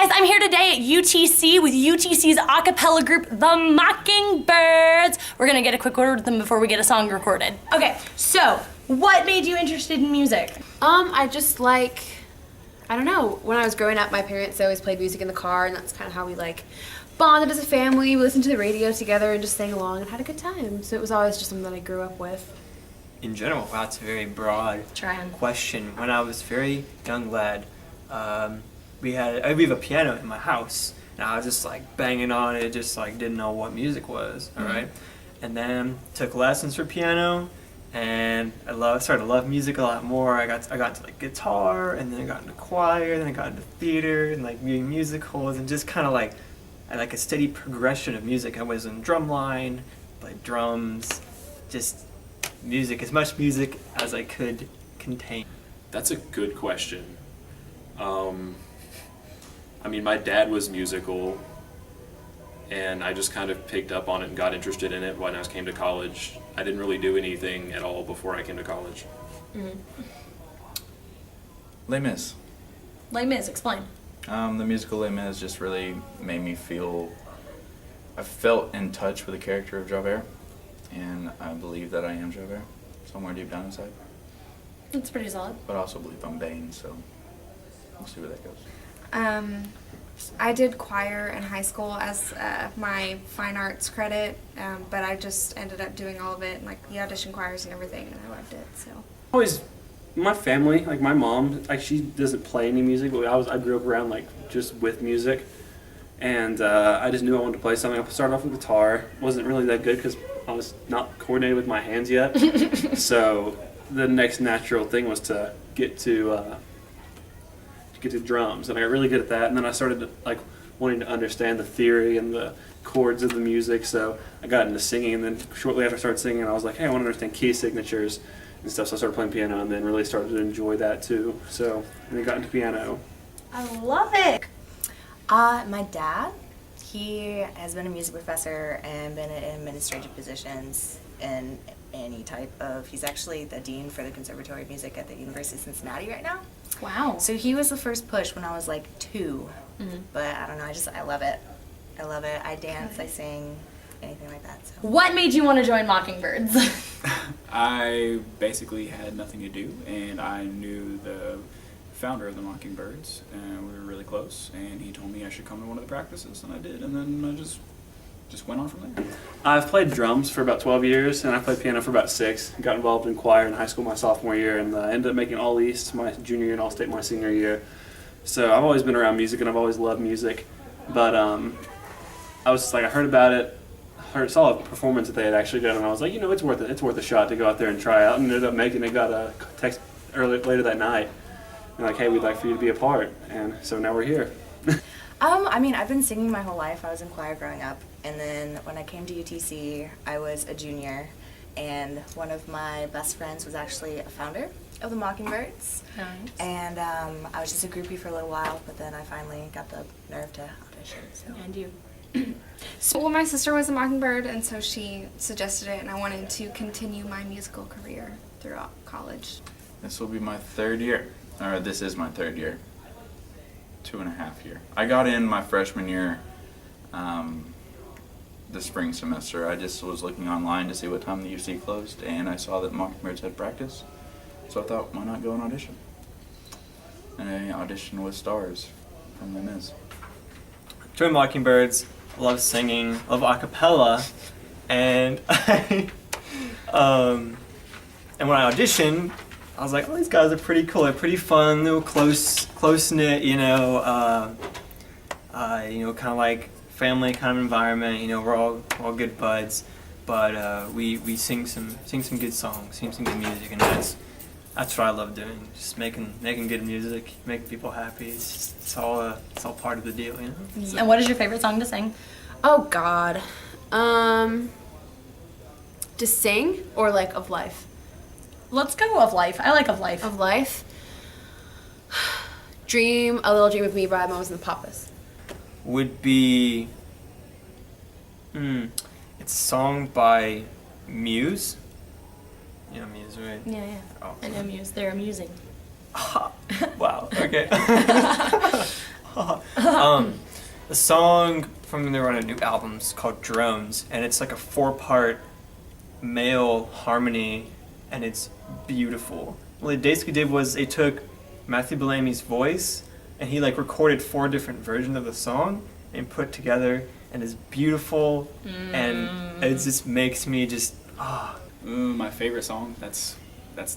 guys, I'm here today at UTC with UTC's a cappella group, the Mockingbirds. We're gonna get a quick word with them before we get a song recorded. Okay, so what made you interested in music? I just like, I don't know, when I was growing up, my parents always played music in the car, and that's kind of how we like bonded as a family. We listened to the radio together and just sang along and had a good time. So it was always just something that I grew up with. In general, wow, it's a very broad question. When I was a very young lad, we have a piano in my house, and I was just like banging on it, just like didn't know what music was. All right, and then took lessons for piano, and started to love music a lot more. I got to like guitar, and then I got into choir, then I got into theater and like viewing musicals, and just kind of like a steady progression of music. I was in drumline, played drums, just music, as much music as I could contain. That's a good question. I mean, my dad was musical, and I just kind of picked up on it and got interested in it when I came to college. I didn't really do anything at all before I came to college. Les Mis. Les Mis, explain. The musical Les Mis just really made me feel, I felt in touch with the character of Javert, and I believe that I am Javert, somewhere deep down inside. That's pretty solid. But I also believe I'm Bane, so we'll see where that goes. I did choir in high school as my fine arts credit, but I just ended up doing all of it, and like the audition choirs and everything, and I loved it. So always, my family, like my mom, like she doesn't play any music, but I grew up around like just with music, and I just knew I wanted to play something. I started off with guitar. Wasn't really that good because I was not coordinated with my hands yet. So the next natural thing was to get to drums, and I got really good at that. And then I started like wanting to understand the theory and the chords of the music, so I got into singing. And then shortly after I started singing, I was like, hey, I want to understand key signatures and stuff. So I started playing piano, and then really started to enjoy that too. So and then got into piano. I love it. My dad, he has been a music professor and been in administrative positions in any type of, he's actually the dean for the Conservatory of Music at the University of Cincinnati right now. Wow. So he was the first push when I was like 2, but I don't know, I love it. I love it. I dance, I sing, anything like that. So. What made you want to join Mockingbirds? I basically had nothing to do, and I knew the founder of the Mockingbirds, and we were really close, and he told me I should come to one of the practices, and I did, and then I just went on from there. I've played drums for about 12 years, and I played piano for about 6. Got involved in choir in high school my sophomore year, and ended up making All East my junior year and All State my senior year. So I've always been around music, and I've always loved music. But I was just like, I heard about it, saw a performance that they had actually done, and I was like, you know, it's worth it. It's worth a shot to go out there and try out. And ended up making it. Got a text later that night, and like, hey, we'd like for you to be a part. And so now we're here. I mean, I've been singing my whole life. I was in choir growing up, and then when I came to UTC, I was a junior, and one of my best friends was actually a founder of the Mockingbirds. Nice. And I was just a groupie for a little while, but then I finally got the nerve to audition. So. And you? well, my sister was a Mockingbird, and so she suggested it, and I wanted to continue my musical career throughout college. This will be my 3rd year, or this is my 3rd year. 2.5 year. I got in my freshman year, the spring semester. I just was looking online to see what time the UC closed, and I saw that Mockingbirds had practice, so I thought, why not go and audition? And I auditioned with stars from Les Mis. Joined Mockingbirds, love singing, love a cappella, and and when I auditioned, I was like, oh, these guys are pretty cool. They're pretty fun, little close-knit, you know, kind of like family kind of environment. You know, we're all good buds, but we sing some good songs, sing some good music, and that's what I love doing. Just making good music, making people happy. It's all part of the deal, you know. And what is your favorite song to sing? Oh God, to sing or like of life? Let's go Of Life. I like Of Life. Of life. Dream, A Little Dream of Me by Moses and the Papas. Would be it's a song by Muse. You know Muse, right? Yeah. Oh. I know Muse. They're amusing. Wow. Okay. The song from their one of new albums called Drones, and it's like a 4-part male harmony, and it's beautiful. What they basically did was they took Matthew Bellamy's voice, and he like recorded 4 different versions of the song and put together, and it's beautiful, and it just makes me just My favorite song? That's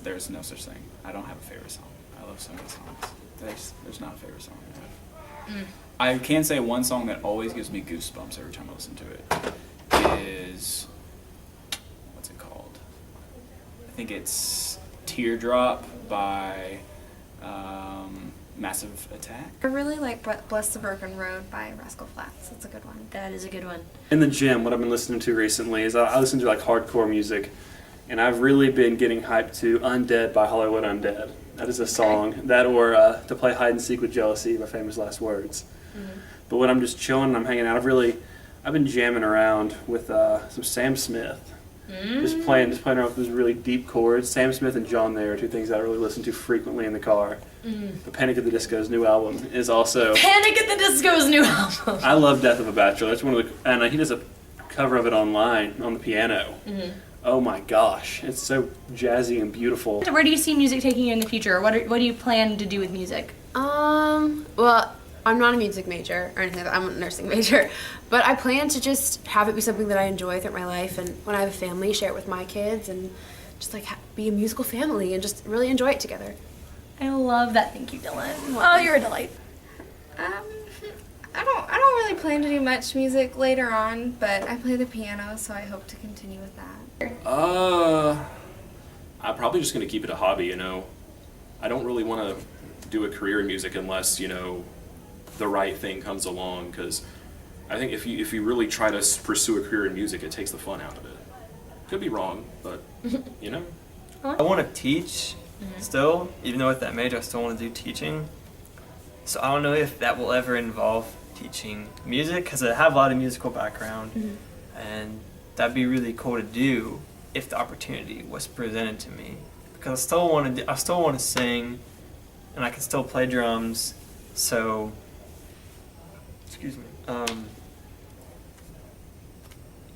there's no such thing. I don't have a favorite song. I love so many songs. There's not a favorite song I have. I can say one song that always gives me goosebumps every time I listen to it is, what's it called? I think it's Teardrop by Massive Attack. I really like Bless the Broken Road by Rascal Flatts. That's a good one. That is a good one. In the gym, what I've been listening to recently is I listen to like hardcore music, and I've really been getting hyped to Undead by Hollywood Undead. That is a song. That or To Play Hide and Seek with Jealousy by Famous Last Words. But when I'm just chilling and I'm hanging out, I've been jamming around with some Sam Smith. Just playing around with those really deep chords. Sam Smith and John Mayer are 2 things that I really listen to frequently in the car. But Panic at the Disco's new album is also... Panic at the Disco's new album. I love Death of a Bachelor. It's one of the... And he does a cover of it online on the piano. Oh my gosh. It's so jazzy and beautiful. Where do you see music taking you in the future? What do you plan to do with music? Well, I'm not a music major or anything like that. I'm a nursing major. But I plan to just have it be something that I enjoy throughout my life, and when I have a family, share it with my kids, and just like be a musical family and just really enjoy it together. I love that. Thank you, Dylan. Oh, you're a delight. I don't really plan to do much music later on, but I play the piano, so I hope to continue with that. I'm probably just going to keep it a hobby, you know. I don't really want to do a career in music unless, you know, the right thing comes along, because I think if you really try to pursue a career in music, it takes the fun out of it. Could be wrong, but, you know. I want to teach still, even though with that major I still want to do teaching. So I don't know if that will ever involve teaching music, because I have a lot of musical background, and that'd be really cool to do if the opportunity was presented to me. Because I still want to sing, and I can still play drums. So, excuse me.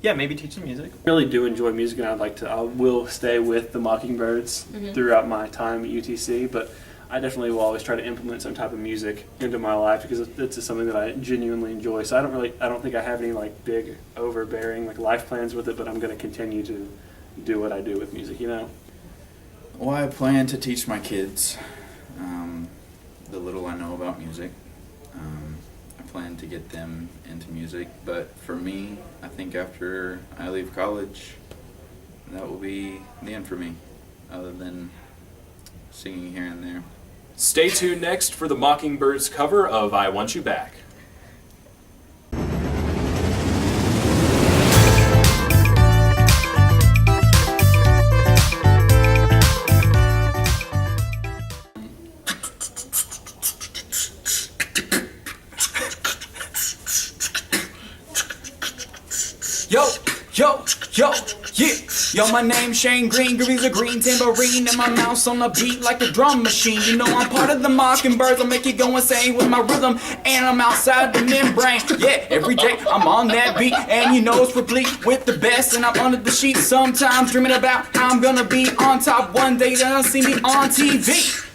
Yeah, maybe teaching music. I really do enjoy music, and I will stay with the Mockingbirds throughout my time at UTC, but I definitely will always try to implement some type of music into my life, because it's just something that I genuinely enjoy. So I don't think I have any like big overbearing like life plans with it, but I'm going to continue to do what I do with music, you know. Well, I plan to teach my kids the little I know about music. I plan to get them into music, but for me, I think after I leave college, that will be the end for me, other than singing here and there. Stay tuned next for the Mockingbirds cover of I Want You Back. Yo, yo, yo, yeah. Yo, my name's Shane Green, Groovy's a green tambourine, and my mouth's on the beat like a drum machine. You know I'm part of the Mockingbirds, I'll make you go insane with my rhythm, and I'm outside the membrane. Yeah, every day I'm on that beat, and you know it's replete with the best, and I'm under the sheets sometimes dreaming about how I'm gonna be on top one day, then I'll see me on TV.